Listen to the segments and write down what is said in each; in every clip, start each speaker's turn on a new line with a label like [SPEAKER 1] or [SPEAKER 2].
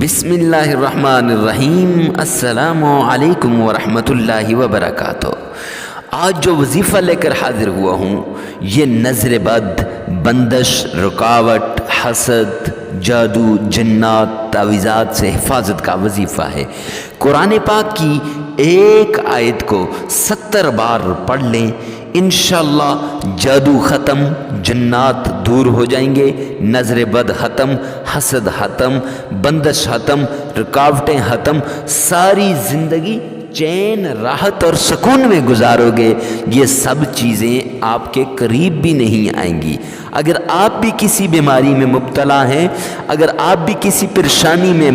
[SPEAKER 1] بسم اللہ الرحمن الرحیم۔ السلام علیکم ورحمۃ اللہ وبرکاتہ۔ آج جو وظیفہ لے کر حاضر ہوا ہوں یہ نظر بد، بندش، رکاوٹ، حسد، جادو، جنات، تعویذات سے حفاظت کا وظیفہ ہے۔ قرآن پاک کی ایک آیت کو 70 بار پڑھ لیں، انشاءاللہ جادو ختم، جنات دور ہو جائیں گے، نظر بد ختم، حسد ختم، بندش ختم، رکاوٹیں ختم، ساری زندگی چین، راحت اور سکون میں گزارو گے۔ یہ سب چیزیں آپ کے قریب بھی نہیں آئیں گی۔ اگر آپ بھی کسی بیماری میں مبتلا ہیں، اگر آپ بھی کسی پریشانی میں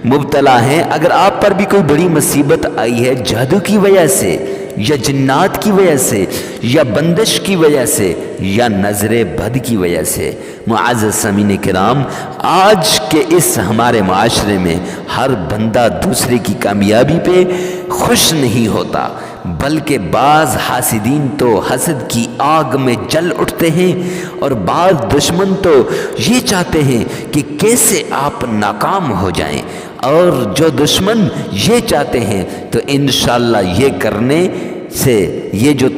[SPEAKER 1] مبتلا ہیں، اگر آپ پر بھی کوئی بڑی مصیبت آئی ہے جادو کی وجہ سے یا جنات کی وجہ سے یا بندش کی وجہ سے یا نظر بد کی وجہ سے، معزز سامعین کرام، آج کے اس ہمارے معاشرے میں ہر بندہ دوسرے کی کامیابی پہ خوش نہیں ہوتا، بلکہ بعض حاسدین تو حسد کی آگ میں جل اٹھتے ہیں اور بعض دشمن تو یہ چاہتے ہیں کہ کیسے آپ ناکام ہو جائیں، اور جو دشمن یہ چاہتے ہیں تو انشاءاللہ یہ کرنے سے، یہ جو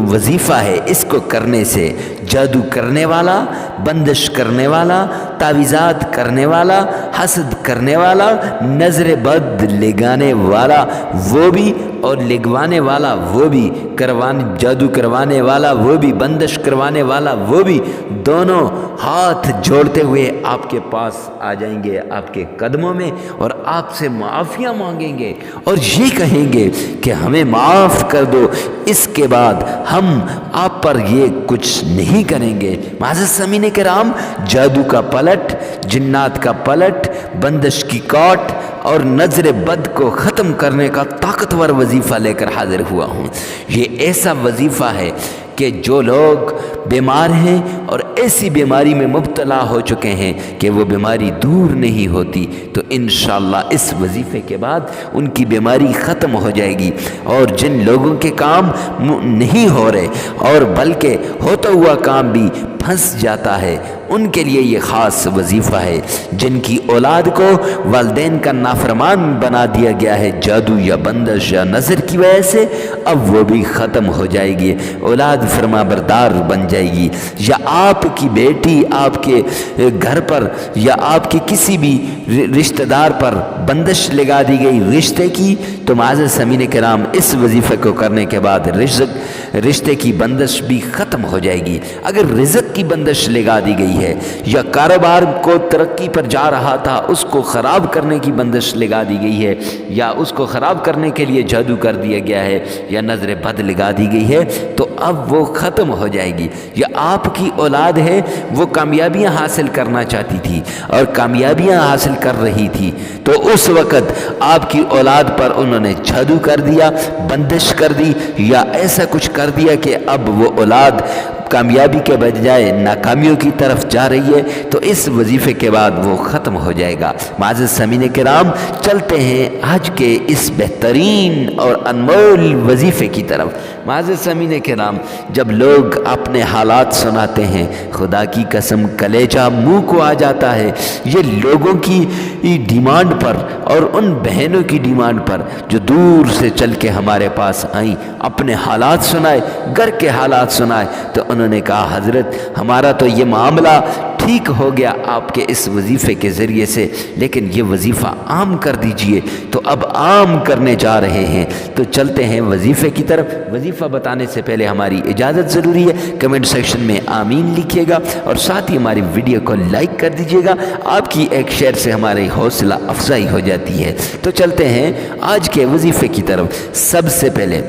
[SPEAKER 1] وظیفہ ہے اس کو کرنے سے جادو کرنے والا، بندش کرنے والا، تعویذات کرنے والا، حسد کرنے والا، نظر بد لگانے والا وہ بھی اور لگوانے والا وہ بھی، جادو کروانے والا وہ بھی، بندش کروانے والا وہ بھی، دونوں ہاتھ جوڑتے ہوئے آپ کے پاس آ جائیں گے، آپ کے قدموں میں، اور آپ سے معافیاں مانگیں گے اور یہ کہیں گے کہ ہمیں معاف کر دو، اس کے بعد ہم آپ پر یہ کچھ نہیں کریں گے۔ معزز سامعین کرام، جادو کا پلٹ، جنات کا پلٹ، بندش کی کاٹ اور نظر بد کو ختم کرنے کا طاقتور وظیفہ لے کر حاضر ہوا ہوں۔ یہ ایسا وظیفہ ہے کہ جو لوگ بیمار ہیں اور ایسی بیماری میں مبتلا ہو چکے ہیں کہ وہ بیماری دور نہیں ہوتی، تو انشاءاللہ اس وظیفے کے بعد ان کی بیماری ختم ہو جائے گی، اور جن لوگوں کے کام نہیں ہو رہے اور بلکہ ہوتا ہوا کام بھی پھنس جاتا ہے، ان کے لیے یہ خاص وظیفہ ہے۔ جن کی اولاد کو والدین کا نافرمان بنا دیا گیا ہے جادو یا بندش یا نظر کی وجہ سے، اب وہ بھی ختم ہو جائے گی، اولاد فرما بردار بن جائے گی۔ یا آپ کی بیٹی آپ کے گھر پر یا آپ کے کسی بھی رشتہ دار پر بندش لگا دی گئی رشتے کی، تو معزز سامعین کرام اس وظیفے کو کرنے کے بعد رشتے کی بندش بھی ختم ہو جائے گی۔ اگر رزق کی بندش لگا دی گئی ہے یا کاروبار کو ترقی پر جا رہا تھا اس کو خراب کرنے کی بندش لگا دی گئی ہے، یا اس کو خراب کرنے کے لیے جادو کر دیا گیا ہے یا نظر بد لگا دی گئی ہے، تو اب وہ ختم ہو جائے گی۔ یا آپ کی اولاد ہے وہ کامیابیاں حاصل کرنا چاہتی تھی اور کامیابیاں حاصل کر رہی تھی، تو اس وقت آپ کی اولاد پر انہوں نے جادو کر دیا، بندش کر دی، یا ایسا کچھ کر دیا کہ اب وہ اولاد کامیابی کے بجائے ناکامیوں کی طرف جا رہی ہے، تو اس وظیفے کے بعد وہ ختم ہو جائے گا۔ معزز سامعین کرام، چلتے ہیں آج کے اس بہترین اور انمول وظیفے کی طرف۔ معزز سامعین کرام، جب لوگ اپنے حالات سناتے ہیں، خدا کی قسم کلیجہ منہ کو آ جاتا ہے۔ یہ لوگوں کی ڈیمانڈ پر اور ان بہنوں کی ڈیمانڈ پر جو دور سے چل کے ہمارے پاس آئیں، اپنے حالات سنائے، گھر کے حالات سنائے، تو انہوں نے کہا حضرت ہمارا تو یہ معاملہ ٹھیک ہو گیا آپ کے اس وظیفے کے ذریعے سے، لیکن یہ وظیفہ عام کر دیجئے۔ تو اب عام کرنے جا رہے ہیں، تو چلتے ہیں وظیفے کی طرف۔ وظیفہ بتانے سے پہلے ہماری اجازت ضروری ہے، کمنٹ سیکشن میں آمین لکھیے گا اور ساتھ ہی ہماری ویڈیو کو لائک کر دیجئے گا، آپ کی ایک شیئر سے ہماری حوصلہ افزائی ہو جاتی ہے۔ تو چلتے ہیں آج کے وظیفے کی طرف۔ سب سے پہلے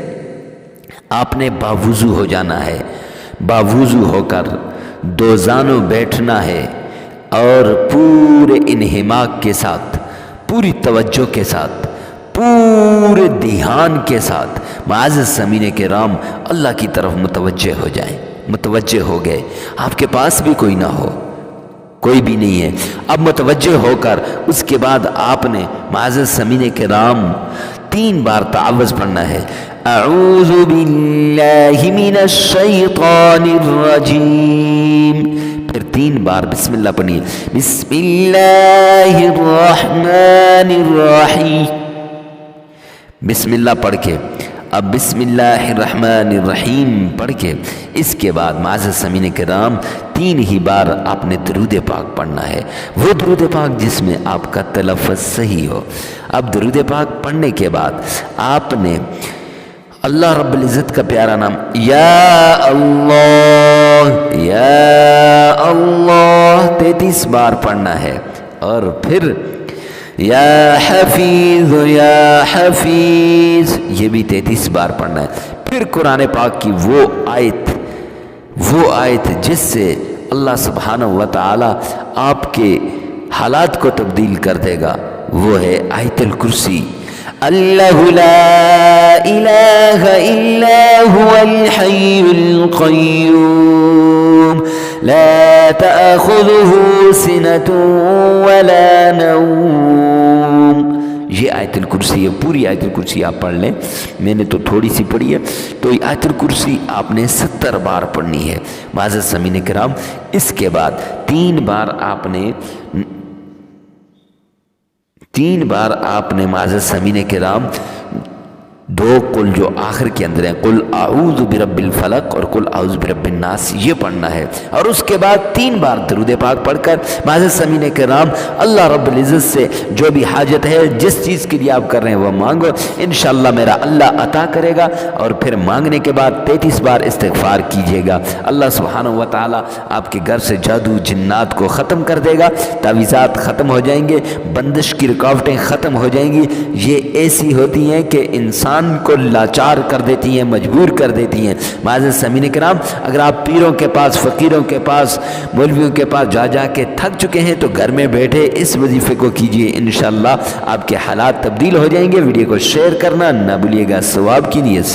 [SPEAKER 1] آپ نے باوضو ہو جانا ہے، باوضو ہو کر دو زانوں بیٹھنا ہے اور پورے انہماک کے ساتھ، پوری توجہ کے ساتھ، پورے دھیان کے ساتھ معزز سامعین کرام اللہ کی طرف متوجہ ہو جائیں۔ متوجہ ہو گئے، آپ کے پاس بھی کوئی نہ ہو، کوئی بھی نہیں ہے، اب متوجہ ہو کر اس کے بعد آپ نے معزز سامعین کرام 3 بار تعوذ پڑھنا ہے۔ اعوذ باللہ من الشیطان الرجیم، پھر 3 بار بسم اللہ پڑھیے، بسم اللہ الرحمن الرحیم، بسم اللہ پڑھ کے اب بسم اللہ الرحمن الرحیم پڑھ کے اس کے بعد معزز سامعین کرام 3 ہی بار آپ نے درود پاک پڑھنا ہے، وہ درود پاک جس میں آپ کا تلفظ صحیح ہو۔ اب درود پاک پڑھنے کے بعد آپ نے اللہ رب العزت کا پیارا نام یا اللہ 33 بار پڑھنا ہے، اور پھر یا حفیظ یہ بھی 33 بار پڑھنا ہے۔ پھر قرآن پاک کی وہ آیت جس سے اللہ سبحانہ و تعالی آپ کے حالات کو تبدیل کر دے گا، وہ ہے آیت الکرسی۔ اللہ لا الہ الا هو الحی القیوم لا تأخذه سنة ولا نوم، یہ آیت الکرسی ہے۔ پوری آیت الکرسی آپ پڑھ لیں، میں نے تو تھوڑی سی پڑھی ہے، تو یہ آیت الکرسی آپ نے 70 بار پڑھنی ہے معزز سامعین کرام۔ اس کے بعد 3 بار آپ نے معزز سامعین کرام 2 قل جو آخر کے اندر ہیں، قل اعوذ برب الفلق اور قل اعوذ برب الناس، یہ پڑھنا ہے، اور اس کے بعد 3 بار درود پاک پڑھ کر معزز سامعین کرام اللہ رب العزت سے جو بھی حاجت ہے، جس چیز کے لیے آپ کر رہے ہیں وہ مانگو، انشاءاللہ میرا اللہ عطا کرے گا۔ اور پھر مانگنے کے بعد 33 بار استغفار کیجیے گا، اللہ سبحانہ و تعالی آپ کے گھر سے جادو جنات کو ختم کر دے گا، تعویذات ختم ہو جائیں گے، بندش کی رکاوٹیں ختم ہو جائیں گی۔ یہ ایسی ہوتی ہیں کہ انسان کو لاچار کر دیتی ہیں، مجبور کر دیتی ہیں۔ معزز سامعین کرام، اگر آپ پیروں کے پاس، فقیروں کے پاس، مولویوں کے پاس جا کے تھک چکے ہیں تو گھر میں بیٹھے اس وظیفے کو کیجئے، انشاءاللہ آپ کے حالات تبدیل ہو جائیں گے۔ ویڈیو کو شیئر کرنا نہ بھولیے گا ثواب کی نیت سے۔